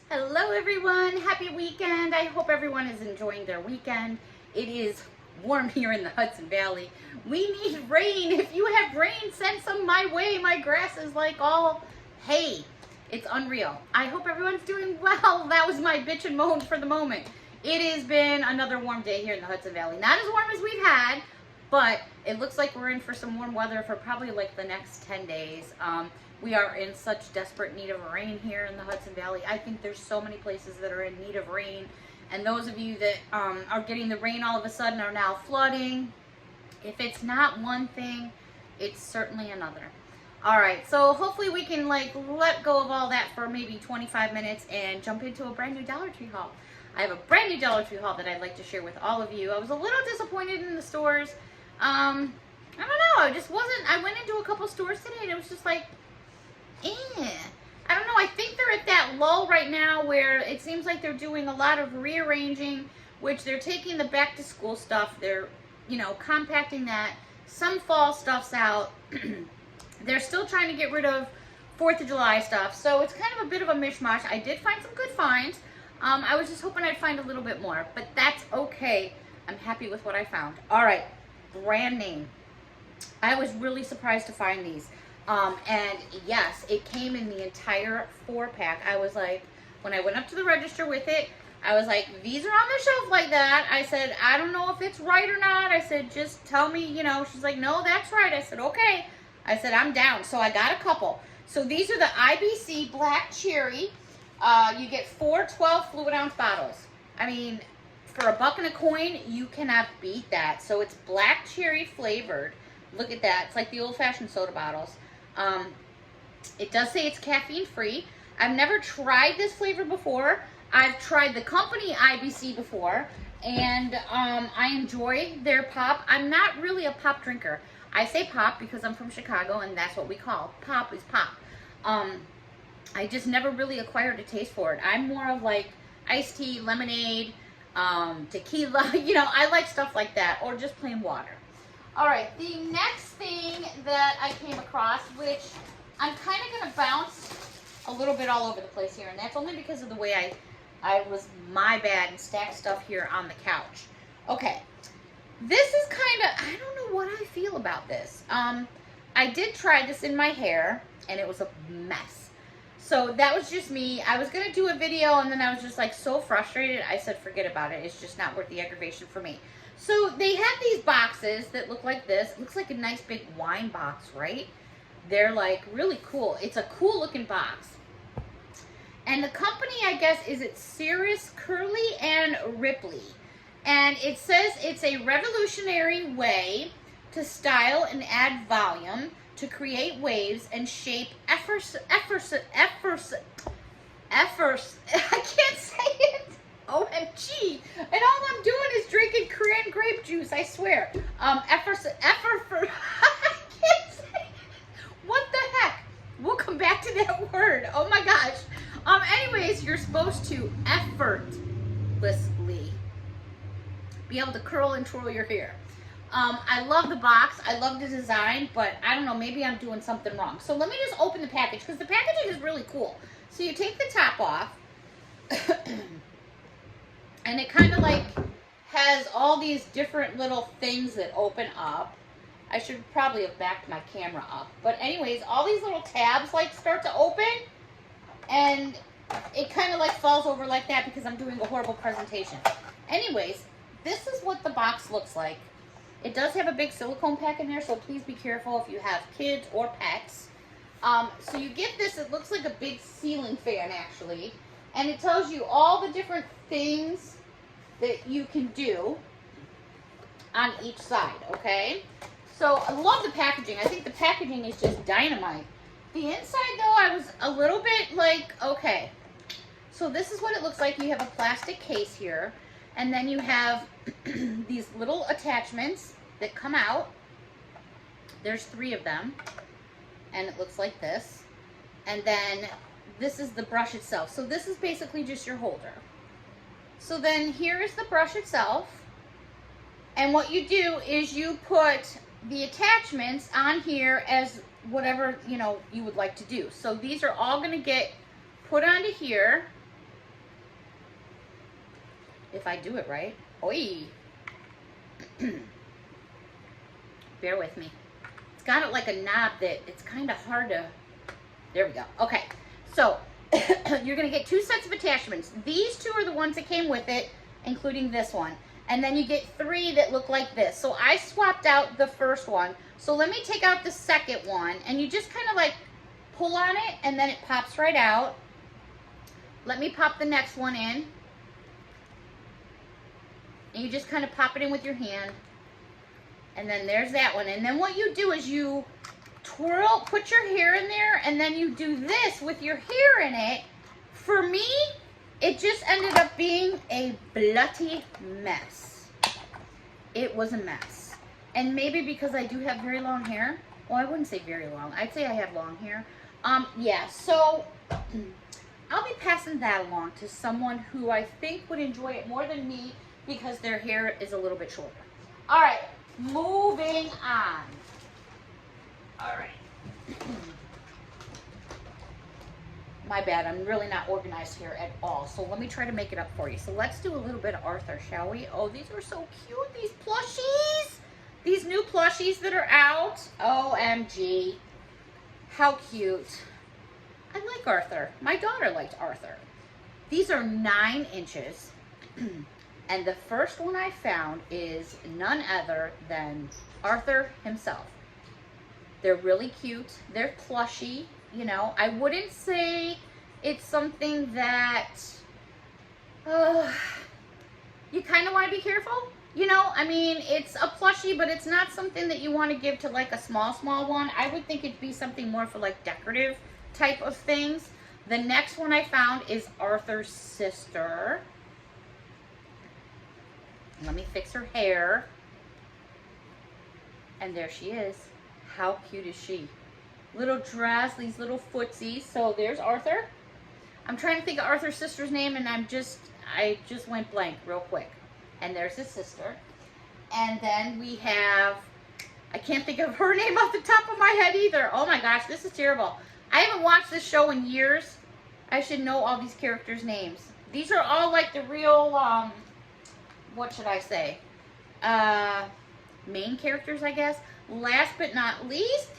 Hello everyone, happy weekend. I hope everyone is enjoying their weekend. It is warm here in the Hudson Valley. We need rain. If you have rain, send some my way. My grass is like all hay. It's unreal. I hope everyone's doing well. That was my bitch and moan for the moment. It has been another warm day here in the Hudson Valley. Not as warm as we've had, but it looks like we're in for some warm weather for probably like the next 10 days. We are in such desperate need of rain here in the Hudson Valley. I think there's so many places that are in need of rain. And those of you that are getting the rain all of a sudden are now flooding. If it's not one thing, it's certainly another. All right, so hopefully we can like let go of all that for maybe 25 minutes and jump into a brand new Dollar Tree haul. I have a brand new Dollar Tree haul that I'd like to share with all of you. I was a little disappointed in the stores. I don't know, I just wasn't, I went into a couple stores today and it was just like, I don't know, I think they're at that lull right now where it seems like they're doing a lot of rearranging, which they're taking the back to school stuff, they're, compacting that. Some fall stuff's out. They're still trying to get rid of 4th of July stuff, so it's kind of a bit of a mishmash. I did find some good finds. I was just hoping I'd find a little bit more, but that's okay. I'm happy with what I found. All right, brand name. I was really surprised to find these. And yes, it came in the entire 4-pack. I was like, when I went up to the register with it, I was like, these are on the shelf like that. I said, I don't know if it's right or not. I said, just tell me, She's like, no, that's right. I said, okay. I said, I'm down. So I got a couple. So these are the IBC Black Cherry. You get 4 12 fluid ounce bottles. I mean, for $1 and a coin, you cannot beat that. So it's black cherry flavored. Look at that. It's like the old-fashioned soda bottles. It does say it's caffeine free. I've never tried this flavor before. I've tried the company IBC before, and I enjoy their pop. I'm not really a pop drinker. I say pop because I'm from Chicago, and that's what we call pop is pop. I just never really acquired a taste for it. I'm more of like iced tea, lemonade, tequila. I like stuff like that, or just plain water. All right, the next thing that I came across, which I'm kind of going to bounce a little bit all over the place here, and that's only because of the way I was my bad and stacked stuff here on the couch. Okay, this is kind of, I don't know what I feel about this. I did try this in my hair, and it was a mess. So that was just me. I was going to do a video, and then I was just like so frustrated, I said forget about it. It's just not worth the aggravation for me. So they have these boxes that look like this. It looks like a nice big wine box, right? They're like really cool. It's a cool looking box. And the company, I guess, is it Cirrus, Curly, and Ripley. And it says it's a revolutionary way to style and add volume to create waves and shape efforts. I can't say it. OMG. And all I'm doing is drinking Korean grape juice, I swear. I can't say it. What the heck? We'll come back to that word. Oh my gosh. Anyways, you're supposed to effortlessly be able to curl and twirl your hair. I love the box. I love the design, but I don't know, maybe I'm doing something wrong. So let me just open the package because the packaging is really cool. So you take the top off. And it kind of like has all these different little things that open up. I should probably have backed my camera up. But anyways, all these little tabs like start to open. And it kind of like falls over like that because I'm doing a horrible presentation. Anyways, this is what the box looks like. It does have a big silicone pack in there, so please be careful if you have kids or pets. So you get this, it looks like a big ceiling fan actually. And it tells you all the different things that you can do on each side, okay? So I love the packaging. I think the packaging is just dynamite. The inside though, I was a little bit like, okay. So this is what it looks like. You have a plastic case here, and then you have these little attachments that come out. There's 3 of them, and it looks like this. And then this is the brush itself. So this is basically just your holder. So then here is the brush itself. And what you do is you put the attachments on here as whatever, you would like to do. So these are all going to get put onto here. if I do it right. Oi. Bear with me. It's got it like a knob that it's kind of hard to, there we go. Okay, so you're gonna get 2 sets of attachments. These 2 are the ones that came with it, including this one. And then you get 3 that look like this. So I swapped out the first one. So let me take out the second one, and you just kind of like pull on it and then it pops right out. Let me pop the next one in. And you just kind of pop it in with your hand. And then there's that one. And then what you do is you twirl, put your hair in there, and then you do this with your hair in it. For me, it just ended up being a bloody mess. It was a mess. And maybe because I do have very long hair. Well, I wouldn't say very long. I'd say I have long hair. Yeah, so I'll be passing that along to someone who I think would enjoy it more than me because their hair is a little bit shorter. All right, moving on. All right. My bad, I'm really not organized here at all. So let me try to make it up for you. So let's do a little bit of Arthur, shall we? Oh, these are so cute, these plushies. These new plushies that are out. OMG. How cute. I like Arthur. My daughter liked Arthur. These are 9 inches. And the first one I found is none other than Arthur himself. They're really cute. They're plushy. You know, I wouldn't say it's something that you kind of want to be careful. You know, I mean, it's a plushie, but it's not something that you want to give to like a small one. I would think it'd be something more for like decorative type of things. The next one I found is Arthur's sister. Let me fix her hair. And there she is. How cute is she? Little dress, these little footsies. So there's Arthur. I'm trying to think of Arthur's sister's name, and I just went blank real quick. And there's his sister. And then we have, I can't think of her name off the top of my head either. Oh my gosh, this is terrible. I haven't watched this show in years. I should know all these characters' names. These are all like the real, what should I say? Main characters, I guess. Last but not least,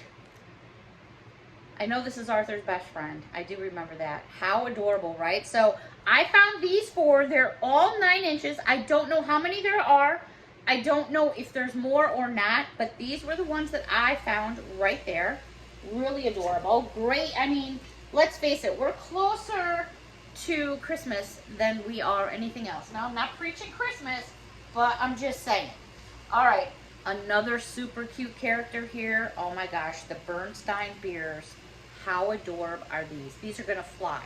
I know this is Arthur's best friend. I do remember that. How adorable, right? So I found these 4. They're all 9 inches. I don't know how many there are. I don't know if there's more or not, but these were the ones that I found right there. Really adorable. Great. I mean, let's face it, we're closer to Christmas than we are anything else. Now, I'm not preaching Christmas, but I'm just saying. All right, another super cute character here. Oh my gosh, the Bernstein beers. How adorable are these? These are going to fly.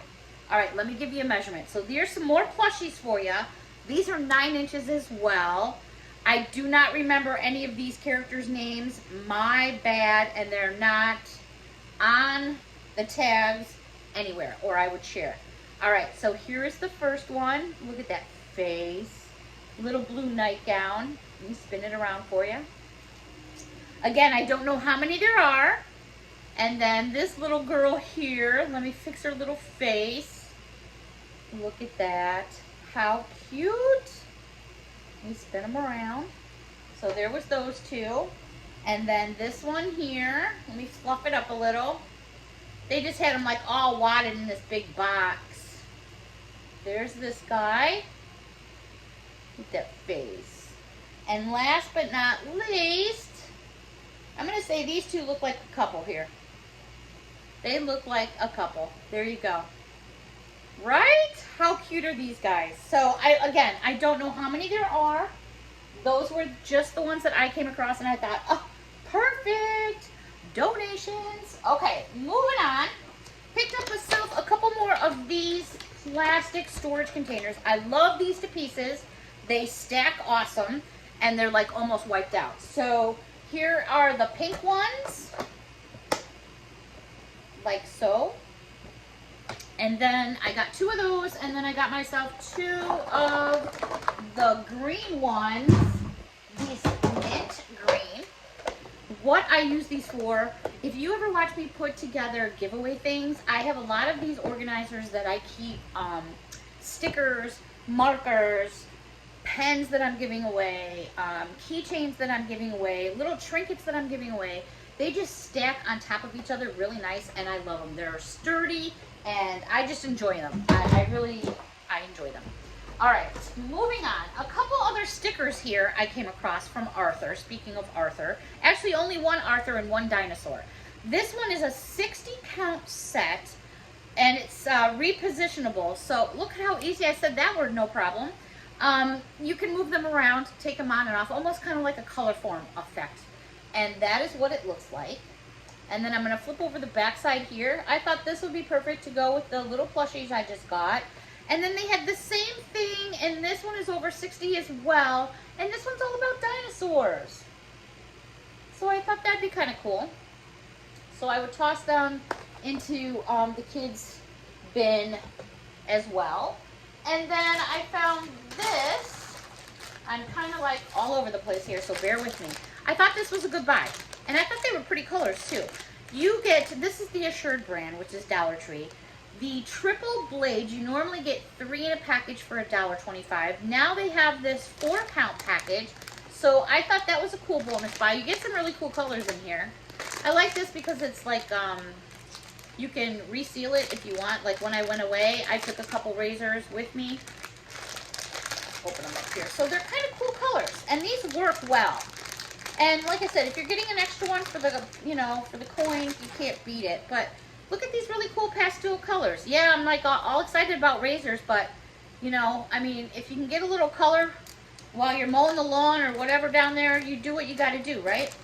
All right, let me give you a measurement. So there's some more plushies for you. These are 9 inches as well. I do not remember any of these characters' names. My bad, and they're not on the tags anywhere, or I would share it. All right, so here is the first one. Look at that face. Little blue nightgown. Let me spin it around for you. Again, I don't know how many there are. And then this little girl here, let me fix her little face. Look at that. How cute. Let me spin them around. So there was those 2. And then this one here, let me fluff it up a little. They just had them like all wadded in this big box. There's this guy. Look at that face. And last but not least, I'm going to say these 2 look like a couple here. They look like a couple. There you go. Right? How cute are these guys? So, again, I don't know how many there are. Those were just the ones that I came across, and I thought, oh, perfect. Donations. Okay, moving on. Picked up myself a couple more of these plastic storage containers. I love these to pieces. They stack awesome, and they're like almost wiped out. So, here are the pink ones. Like so. And then I got 2 of those, and then I got myself 2 of the green ones. These mint green. What I use these for, if you ever watch me put together giveaway things, I have a lot of these organizers that I keep stickers, markers, pens that I'm giving away, keychains that I'm giving away, little trinkets that I'm giving away. They just stack on top of each other really nice, and I love them. They're sturdy, and I just enjoy them. I enjoy them. All right, moving on. A couple other stickers here I came across from Arthur. Speaking of Arthur, actually only one Arthur and one dinosaur. This one is a 60 count set, and it's repositionable. So look at how easy I said that word, no problem. You can move them around, take them on and off, almost kind of like a color form effect. And that is what it looks like. And then I'm going to flip over the back side here. I thought this would be perfect to go with the little plushies I just got. And then they had the same thing, and this one is over 60 as well. And this one's all about dinosaurs. So I thought that'd be kind of cool. So I would toss them into the kids' bin as well. And then I found this. I'm kind of like all over the place here, so bear with me. I thought this was a good buy. And I thought they were pretty colors too. You get, this is the Assured brand, which is Dollar Tree. The triple blades, you normally get 3 in a package for $1.25. Now they have this 4 count package. So I thought that was a cool bonus buy. You get some really cool colors in here. I like this because it's like, you can reseal it if you want. Like when I went away, I took a couple razors with me. Open them up here. So they're kind of cool colors. And these work well. And like I said, if you're getting an extra one for the, you know, for the coins, you can't beat it. But look at these really cool pastel colors. Yeah, I'm like all excited about razors, but, you know, I mean, if you can get a little color while you're mowing the lawn or whatever down there, you do what you got to do, right?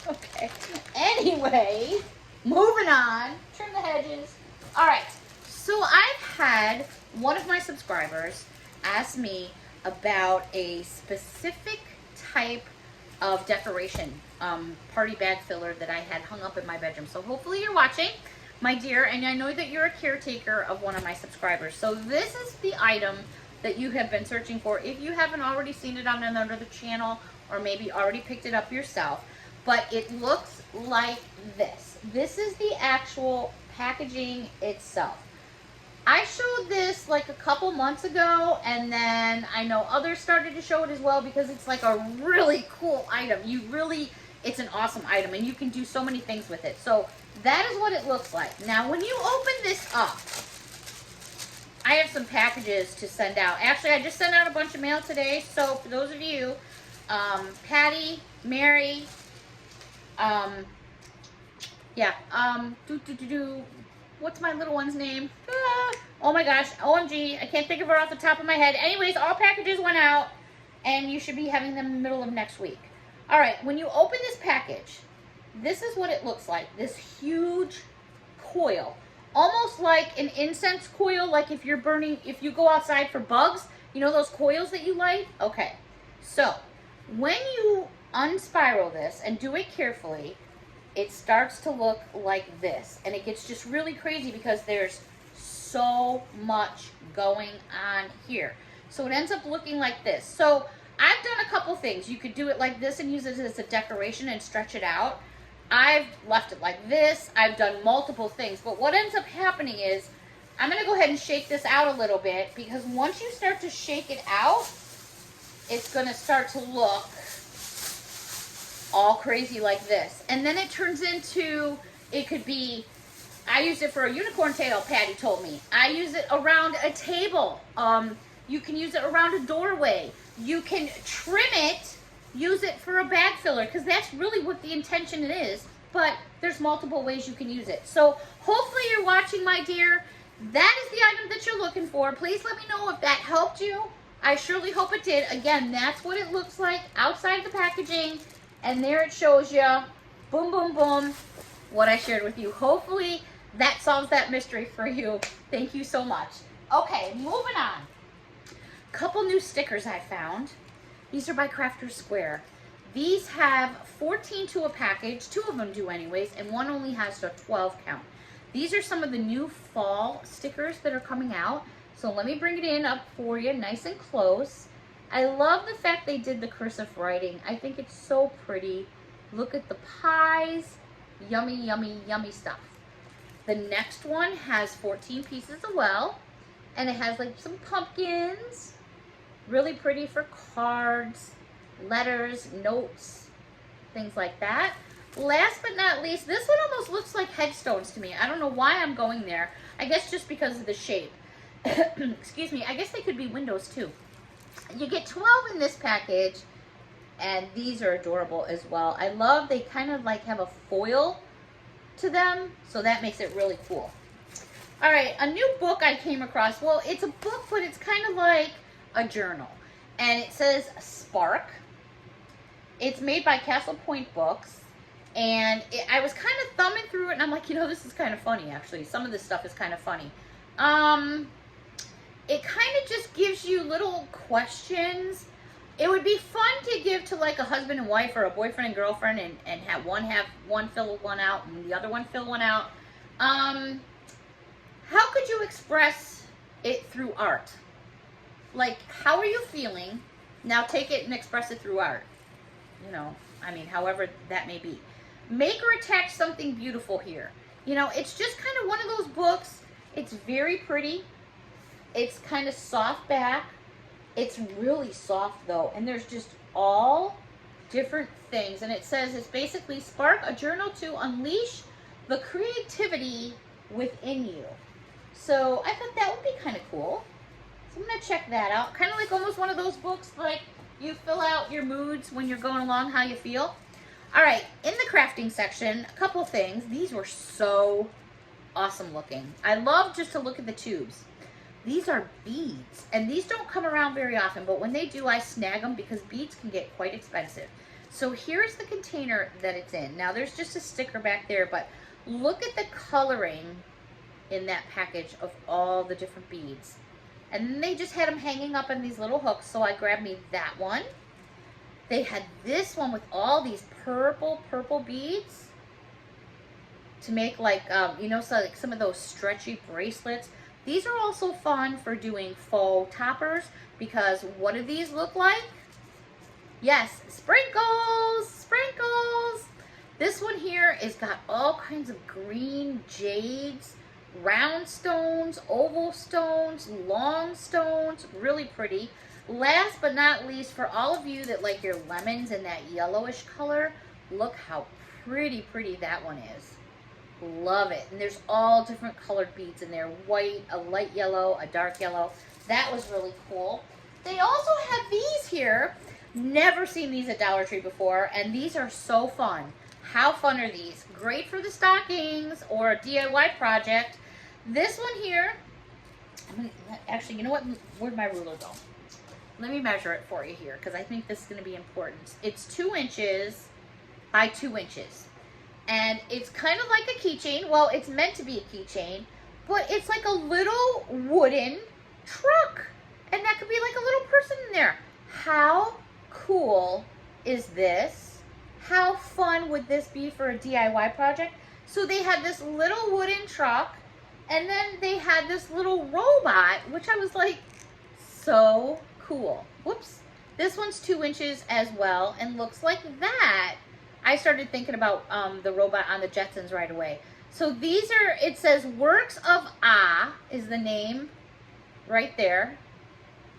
Okay. Anyway, moving on. Trim the hedges. All right. So I've had one of my subscribers ask me about a specific type of decoration party bag filler that I had hung up in my bedroom. So hopefully you're watching, my dear, and I know that you're a caretaker of one of my subscribers. So this is the item that you have been searching for if you haven't already seen it on another channel or maybe already picked it up yourself. But it looks like this. This is the actual packaging itself. I showed this like a couple months ago, and then I know others started to show it as well because it's like a really cool item. It's an awesome item, and you can do so many things with it. So that is what it looks like. Now, when you open this up, I have some packages to send out. Actually, I just sent out a bunch of mail today. So for those of you, Patty, Mary, what's my little one's name? Oh my gosh, OMG, I can't think of her off the top of my head. Anyways, all packages went out, and you should be having them in the middle of next week. All right, when you open this package, this is what it looks like. This huge coil, almost like an incense coil, like if you're burning, if you go outside for bugs, you know those coils that you light? Okay, so when you unspiral this and do it carefully, it starts to look like this, and it gets just really crazy because there's so much going on here. So it ends up looking like this. So I've done a couple things. You could do it like this and use it as a decoration and stretch it out. I've left it like this. I've done multiple things, but what ends up happening is I'm going to go ahead and shake this out a little bit, because once you start to shake it out, it's going to start to look all crazy like this. And then it turns into, it could be, I used it for a unicorn tail, Patty told me. I use it around a table. You can use it around a doorway. You can trim it, use it for a bag filler, because that's really what the intention it is. But there's multiple ways you can use it. So hopefully you're watching, my dear. That is the item that you're looking for. Please let me know if that helped you. I surely hope it did. Again, that's what it looks like outside the packaging. And there it shows you, boom, boom, boom, what I shared with you. Hopefully that solves that mystery for you. Thank you so much. Okay, moving on. Couple new stickers I found. These are by Crafter's Square. These have 14 to a package. 2 of them do anyways, and one only has a 12 count. These are some of the new fall stickers that are coming out. So let me bring it in up for you nice and close. I love the fact they did the cursive writing. I think it's so pretty. Look at the pies. Yummy, yummy, yummy stuff. The next one has 14 pieces as well. And it has like some pumpkins. Really pretty for cards, letters, notes, things like that. Last but not least, this one almost looks like headstones to me. I don't know why I'm going there. I guess just because of the shape. Excuse me. I guess they could be windows too. You get 12 in this package, and these are adorable as well. I love they kind of like have a foil to them, so that makes it really cool. All right, a new book I came across. Well, it's a book, but it's kind of like a journal, and it says Spark. It's made by Castle Point Books, and I was kind of thumbing through it, and I'm like, you know, this is kind of funny, actually. Some of this stuff is kind of funny. It kind of just gives you little questions. It would be fun to give to like a husband and wife or a boyfriend and girlfriend, and have one fill one out and the other one fill one out. How could you express it through art? Like, how are you feeling? Now take it and express it through art. You know, I mean, however that may be. Make or attach something beautiful here. You know, it's just kind of one of those books. It's very pretty. It's kind of soft back. It's really soft though. And there's just all different things. And it says it's basically Spark, a journal to unleash the creativity within you. So I thought that would be kind of cool. So I'm going to check that out. Kind of like almost one of those books like you fill out your moods when you're going along, how you feel. All right, in the crafting section, a couple things. These were so awesome looking. I love just to look at the tubes. These are beads, and these don't come around very often, but when they do, I snag them because beads can get quite expensive. So here's the container that it's in. Now there's just a sticker back there, but look at the coloring in that package of all the different beads. And then they just had them hanging up on these little hooks, so I grabbed me that one. They had this one with all these purple beads to make like, you know, so like some of those stretchy bracelets. These are also fun for doing faux toppers, because what do these look like? Yes, sprinkles, sprinkles. This one here has got all kinds of green jades, round stones, oval stones, long stones, really pretty. Last but not least, for all of you that like your lemons in that yellowish color, look how pretty that one is. Love it. And there's all different colored beads in there. White, a light yellow, a dark yellow. That was really cool. They also have these here. Never seen these at Dollar Tree before, and these are so fun. How fun are these? Great for the stockings or a DIY project. This one here, actually, you know what? Where'd my ruler go? Let me measure it for you here, because I think this is going to be important. It's 2 inches by 2 inches. And it's kind of like a keychain. Well, it's meant to be a keychain, but it's like a little wooden truck. And that could be like a little person in there. How cool is this? How fun would this be for a DIY project? So they had this little wooden truck, and then they had this little robot, which I was like, so cool. Whoops. This one's 2 inches as well, and looks like that. I started thinking about the robot on the Jetsons right away. So these are, it says Works of Ah is the name right there.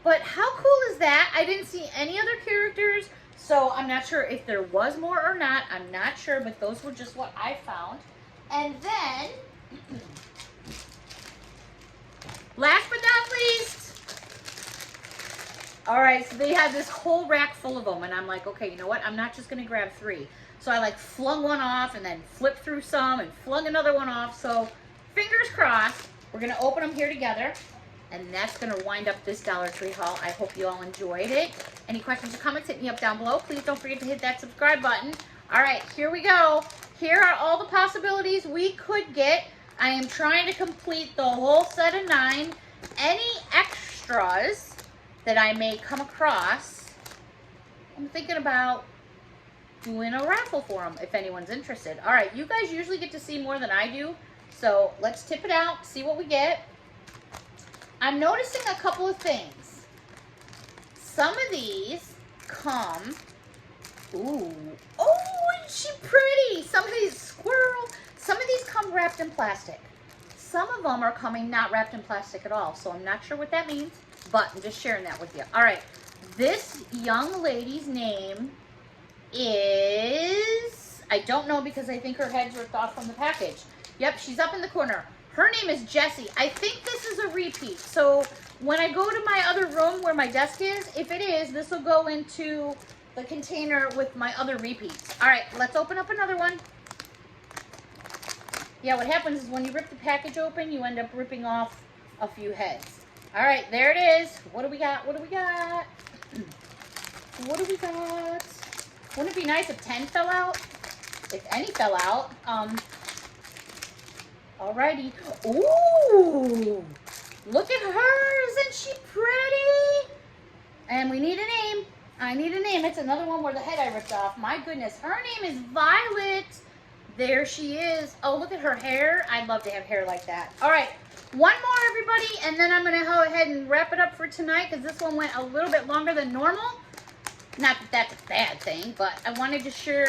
But how cool is that? I didn't see any other characters, so I'm not sure if there was more or not. I'm not sure, but those were just what I found. And then, last but not least, all right, so they had this whole rack full of them, and I'm like, okay, you know what? I'm not just going to grab 3. So I like flung one off and then flipped through some and flung another one off. So fingers crossed, we're going to open them here together. And that's going to wind up this Dollar Tree haul. I hope you all enjoyed it. Any questions or comments, hit me up down below. Please don't forget to hit that subscribe button. All right, here we go. Here are all the possibilities we could get. I am trying to complete the whole set of 9. Any extras that I may come across, I'm thinking about doing a raffle for them if anyone's interested. All right, you guys usually get to see more than I do, so let's tip it out, see what we get. I'm noticing a couple of things. Some of these come, ooh, oh, isn't she pretty? Some of these, squirrel, some of these come wrapped in plastic. Some of them are coming not wrapped in plastic at all, so I'm not sure what that means, but I'm just sharing that with you. All right, This young lady's name is, I don't know because I think her head's ripped off from the package. Yep, she's up in the corner. Her name is Jessie. I think this is a repeat. So when I go to my other room where my desk is, if it is, this will go into the container with my other repeats. All right, let's open up another one. Yeah, what happens is when you rip the package open, you end up ripping off a few heads. All right, there it is. What do we got? What do we got? What do we got? Wouldn't it be nice if 10 fell out? If any fell out. Alrighty. Ooh! Look at her! Isn't she pretty? And we need a name. I need a name. It's another one where the head I ripped off. My goodness. Her name is Violet. There she is. Oh, look at her hair. I'd love to have hair like that. All right. One more, everybody, and then I'm going to go ahead and wrap it up for tonight because this one went a little bit longer than normal. Not that that's a bad thing, but I wanted to share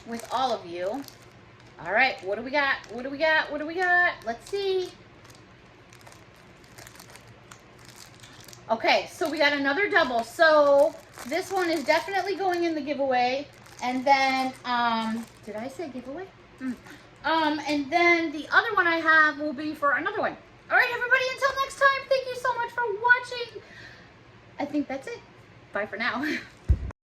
with all of you. All right, what do we got? What do we got? What do we got? Let's see. Okay, so we got another double. So this one is definitely going in the giveaway. And then, did I say giveaway? And then the other one I have will be for another one. All right, everybody, until next time, thank you so much for watching. I think that's it. Bye for now.